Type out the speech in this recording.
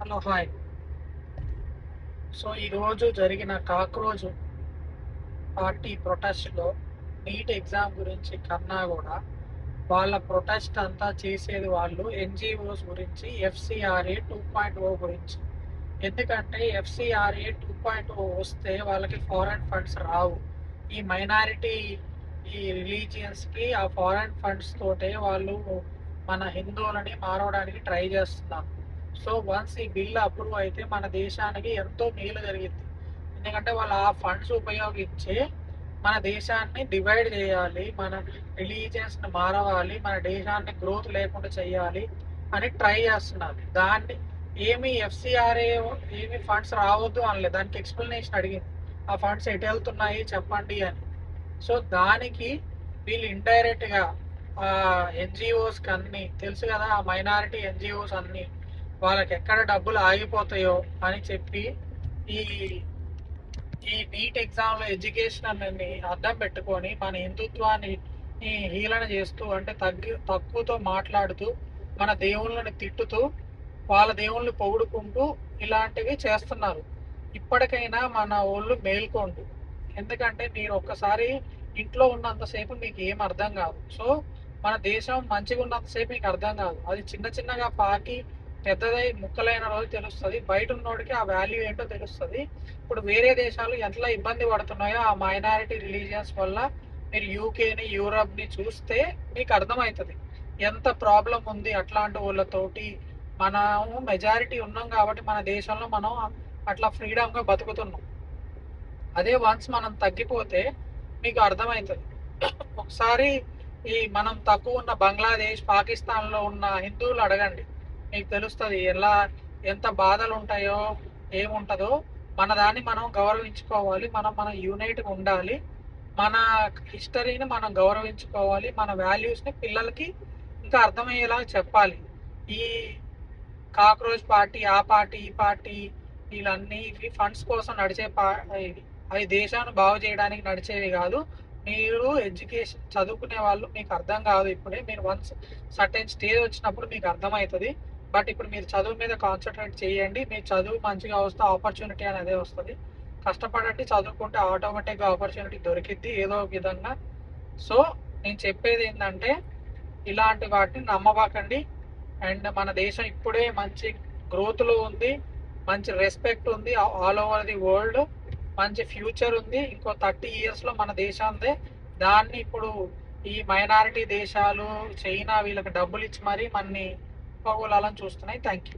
Hello hi. So ఈరోజు జరిగిన cockroach party ప్రొటెస్ట్లో NEET exam గురించి కన్నా కూడా వాళ్ళ ప్రొటెస్ట్ అంతా చేసేది వాళ్ళు ఎన్జిఓస్ గురించి ఎఫ్సిఆర్ఏ 2.0 గురించి. ఎందుకంటే ఎఫ్సిఆర్ఏ 2.0 వస్తే వాళ్ళకి ఫారెన్ ఫండ్స్ రావు. ఈ మైనారిటీ ఈ రిలీజియన్స్కి ఆ ఫారెన్ ఫండ్స్ తోటే వాళ్ళు మన హిందువులని మారవడానికి ట్రై చేస్తున్నారు. సో వన్స్ ఈ బిల్ అప్రూవ్ అయితే మన దేశానికి ఎంతో మేలు జరిగింది. ఎందుకంటే వాళ్ళు ఆ ఫండ్స్ ఉపయోగించి మన దేశాన్ని డివైడ్ చేయాలి, మన రిలీజియన్స్ని మారవాలి, మన దేశాన్ని గ్రోత్ లేకుండా చేయాలి అని ట్రై చేస్తున్నారు. దాన్ని ఏమి ఎఫ్సిఆర్ఏ ఏమి ఫండ్స్ రావద్దు అనలేదు, దానికి ఎక్స్ప్లెనేషన్ అడిగింది. ఆ ఫండ్స్ ఎటు వెళ్తున్నాయి చెప్పండి అని. సో దానికి వీళ్ళు ఇండైరెక్ట్గా ఎన్జిఓస్కి అన్నీ తెలుసు కదా, ఆ మైనారిటీ ఎన్జిఓస్ అన్నీ వాళ్ళకి ఎక్కడ డబ్బులు ఆగిపోతాయో అని చెప్పి ఈ ఈ నీట్ ఎగ్జామ్లో ఎడ్యుకేషన్ అని అడ్డం పెట్టుకొని మన హిందుత్వాన్ని హీలన చేస్తూ, అంటే తక్కువతో మాట్లాడుతూ, మన దేవుళ్ళని తిట్టుతూ, వాళ్ళ దేవుళ్ళని పొగుడుకుంటూ ఇలాంటివి చేస్తున్నారు. ఇప్పటికైనా మన వాళ్ళు మేల్కోండి. ఎందుకంటే మీరు ఒక్కసారి ఇంట్లో ఉన్నంతసేపు మీకు ఏం అర్థం కాదు. సో మన దేశం మంచిగా ఉన్నంతసేపు మీకు అర్థం కాదు. అది చిన్న చిన్నగా పాకి పెద్దదై ముక్కలైన రోజు తెలుస్తుంది. బయట ఉన్నోడికి ఆ వాల్యూ ఏంటో తెలుస్తుంది. ఇప్పుడు వేరే దేశాలు ఎంత ఇబ్బంది పడుతున్నాయో ఆ మైనారిటీ రిలీజియన్స్ వల్ల, మీరు యూకేని యూరప్ని చూస్తే మీకు అర్థమవుతుంది ఎంత ప్రాబ్లం ఉంది అట్లాంటి వాళ్ళతోటి. మనము మెజారిటీ ఉన్నాం కాబట్టి మన దేశంలో మనం అట్లా ఫ్రీడమ్గా బతుకుతున్నాం. అదే వన్స్ మనం తగ్గిపోతే మీకు అర్థమవుతుంది. ఒకసారి ఈ మనం తక్కువ ఉన్న బంగ్లాదేశ్, పాకిస్తాన్లో ఉన్న హిందువులు అడగండి, మీకు తెలుస్తుంది ఎంత బాధలు ఉంటాయో, ఏముంటుందో. మన దాన్ని మనం గౌరవించుకోవాలి, మన యూనైట్గా ఉండాలి, మన హిస్టరీని మనం గౌరవించుకోవాలి, మన వాల్యూస్ని పిల్లలకి ఇంకా అర్థమయ్యేలా చెప్పాలి. ఈ కాక్రోచ్ పార్టీ, ఆ పార్టీ, ఈ పార్టీ, వీళ్ళన్నీ ఇవి ఫండ్స్ కోసం నడిచే అవి దేశాన్ని బాగు చేయడానికి నడిచేవి కాదు. మీరు ఎడ్యుకేషన్ చదువుకునే వాళ్ళు మీకు అర్థం కాదు ఇప్పుడే. మీరు వన్స్ సర్టెన్ స్టేజ్ వచ్చినప్పుడు మీకు అర్థమవుతుంది. బట్ ఇప్పుడు మీరు చదువు మీద కాన్సన్ట్రేట్ చేయండి. మీరు చదువు మంచిగా వస్తే ఆపర్చునిటీ అనేది వస్తుంది. కష్టపడండి, చదువుకుంటే ఆటోమేటిక్గా ఆపర్చునిటీ దొరికిద్ది ఏదో ఒక విధంగా. సో నేను చెప్పేది ఏంటంటే ఇలాంటి వాటిని నమ్మబాకండి. అండ్ మన దేశం ఇప్పుడే మంచి గ్రోత్లో ఉంది, మంచి రెస్పెక్ట్ ఉంది ఆల్ ఓవర్ ది వరల్డ్, మంచి ఫ్యూచర్ ఉంది. ఇంకో 30 yearsలో మన దేశాందే. దాన్ని ఇప్పుడు ఈ మైనారిటీ దేశాలు, చైనా వీళ్ళకి డబ్బులు ఇచ్చి మరీ మనని పోగొలాలని చూస్తున్నాయి. Thank you.